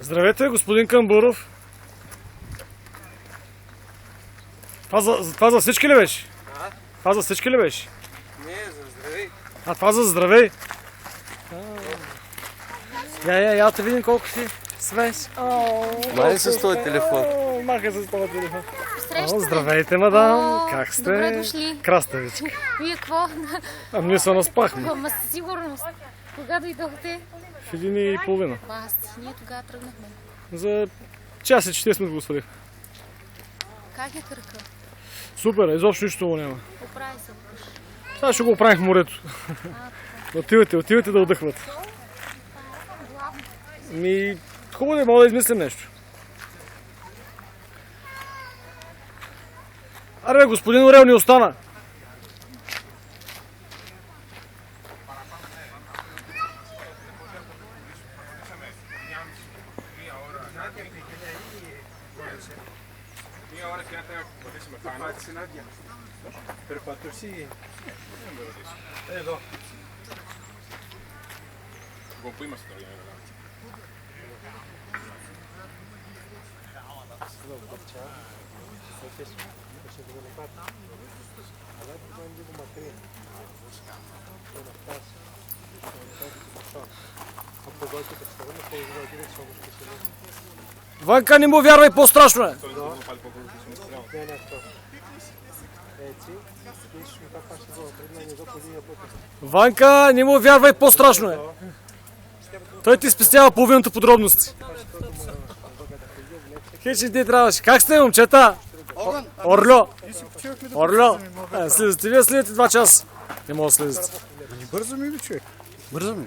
Здравейте, господин Камбуров. Това за всички ли беше? Това за всички ли беше? Не, за здравей. А това за здравей? Я да видим колко си свеж. Махай с този телефон. Махай с този телефон. Среща ме. Здравейте, мадам. Как сте? Добре дошли. Краставичка. Вие какво? Ние се наспахме. Ама със сигурност. Кога дойдохте? В 1:30. Ние тогава тръгнахме. За час и 40 минути го свалих. Как е кръка? Супер, изобщо нищо го няма. Оправи се. Сега ще го оправим в морето. Отивайте да отдъхвате. Хубаво да мога да измислим нещо. Аре, господин Орел ни остана. Ванка, не му вярвай, по-страшно е. Ванка, не му вярвай, по-страшно е. Той ти спестява половината подробности. Хечи ти трябваше. Как сте, момчета? Орло. Орло. Слизате. Вие следите 2 часа. Не мога да слизате. Бързо ми ли, човек? Бързо ми.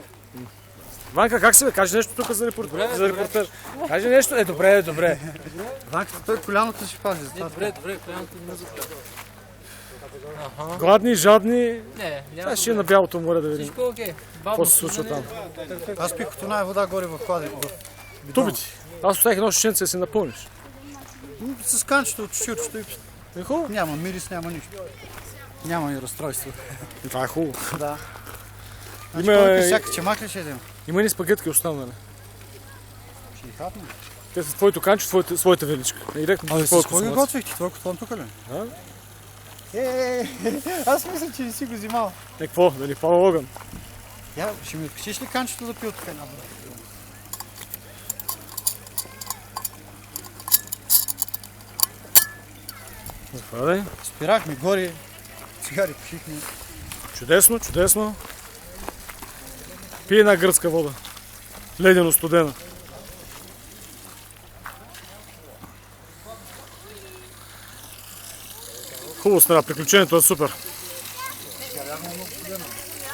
Ванка, как си бе? Кажи нещо тук за репортер. Кажи нещо. Добре. Ванката, той коляното си пази. Добре, коляното не музика. Гладни, жадни. Не, Сега ще е на бялото море да видим. Всичко е окей. Какво се случва там? Аз пих като вода горе в клади. Тубите. Аз оставих едно шишенце да си напълниш. С канчето от чуширчето и Хубаво. няма мирис, няма нищо. Няма и разстройство. Това е хубаво. Да. Има Всяка чемак ли ще идем? и спагетки останали. Ще ги хапнем. Те са твоето канче, своята величка. Абе, с кой ги готвихте? Това котлон тук ли? Да. Аз мисля, че не си го взимал. Какво? Дали пава огън? Я, ще ми откачиш ли канчето да пия от така? Заповядай. Спирахме горе, цигари пушихме. Чудесно. Пие една гръцка вода. Ледено студена. Хубаво става, приключението е супер. Сега вярно много студено.